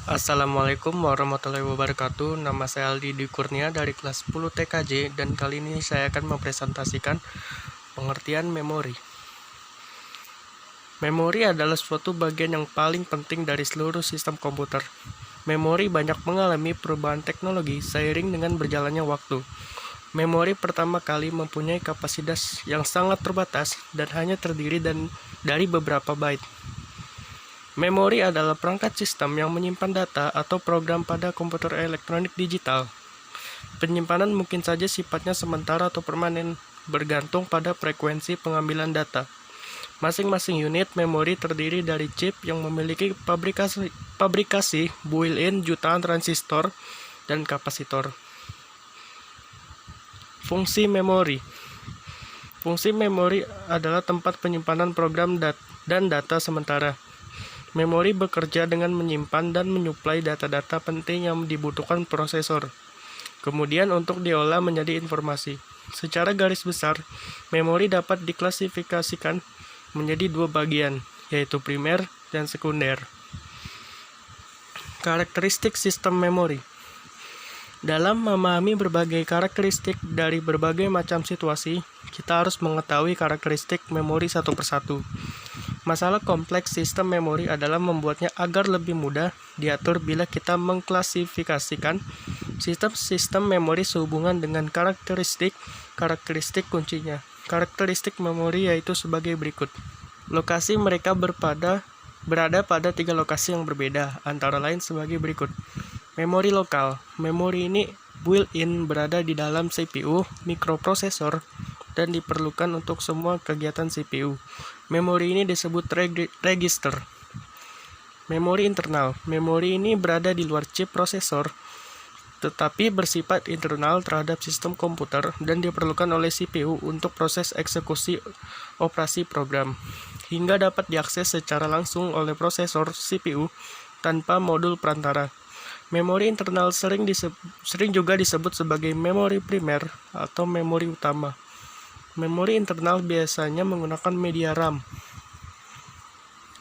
Assalamualaikum warahmatullahi wabarakatuh. Nama saya Aldi Dwi Kurnia dari kelas 10 TKJ dan kali ini saya akan mempresentasikan pengertian memori. Memori adalah suatu bagian yang paling penting dari seluruh sistem komputer. Memori banyak mengalami perubahan teknologi seiring dengan berjalannya waktu. Memori pertama kali mempunyai kapasitas yang sangat terbatas dan hanya terdiri dari beberapa byte. Memori adalah perangkat sistem yang menyimpan data atau program pada komputer elektronik digital. Penyimpanan mungkin saja sifatnya sementara atau permanen, bergantung pada frekuensi pengambilan data. Masing-masing unit memori terdiri dari chip yang memiliki pabrikasi built-in jutaan transistor dan kapasitor. Fungsi memori. Fungsi memori adalah tempat penyimpanan program dan data sementara. Memori bekerja dengan menyimpan dan menyuplai data-data penting yang dibutuhkan prosesor, kemudian untuk diolah menjadi informasi. Secara garis besar, memori dapat diklasifikasikan menjadi dua bagian, yaitu primer dan sekunder. Karakteristik sistem memori. Dalam memahami berbagai karakteristik dari berbagai macam situasi, kita harus mengetahui karakteristik memori satu persatu. Masalah kompleks sistem memori adalah membuatnya agar lebih mudah diatur bila kita mengklasifikasikan sistem memori sehubungan dengan karakteristik kuncinya. Karakteristik memori yaitu sebagai berikut. Lokasi mereka berada pada tiga lokasi yang berbeda, antara lain sebagai berikut. Memori lokal. Memori ini built-in berada di dalam CPU, mikroprosesor, dan diperlukan untuk semua kegiatan CPU. Memori ini disebut register. Memori internal. Memori ini berada di luar chip prosesor, tetapi bersifat internal terhadap sistem komputer dan diperlukan oleh CPU untuk proses eksekusi operasi program, hingga dapat diakses secara langsung oleh prosesor CPU tanpa modul perantara. Memori internal sering juga disebut sebagai memori primer atau memori utama. Memori internal biasanya menggunakan media RAM.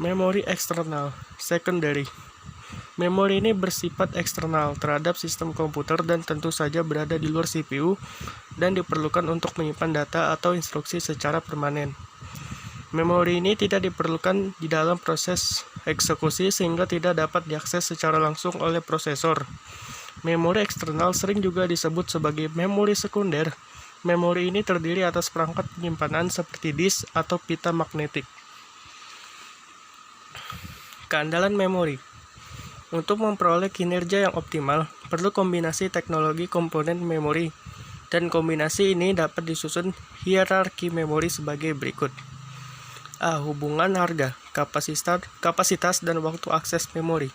Memori eksternal, secondary. Memori ini bersifat eksternal terhadap sistem komputer dan tentu saja berada di luar CPU dan diperlukan untuk menyimpan data atau instruksi secara permanen. Memori ini tidak diperlukan di dalam proses eksekusi sehingga tidak dapat diakses secara langsung oleh prosesor. Memori eksternal sering juga disebut sebagai memori sekunder. Memori ini terdiri atas perangkat penyimpanan seperti disk atau pita magnetik. Keandalan memori. Untuk memperoleh kinerja yang optimal, perlu kombinasi teknologi komponen memori, dan kombinasi ini dapat disusun hierarki memori sebagai berikut. A. Hubungan harga, kapasitas dan waktu akses memori.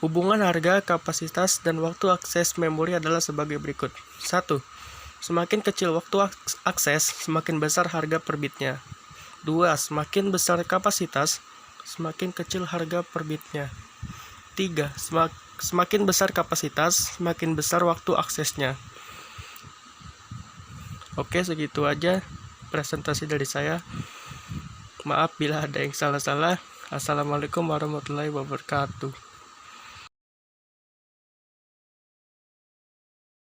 Hubungan harga, kapasitas, dan waktu akses memori adalah sebagai berikut. 1. Semakin kecil waktu akses, semakin besar harga per bitnya. 2. Semakin besar kapasitas, semakin kecil harga per bitnya. 3. Semakin besar kapasitas, semakin besar waktu aksesnya. Oke, segitu aja presentasi dari saya. Maaf bila ada yang salah-salah. Assalamualaikum warahmatullahi wabarakatuh.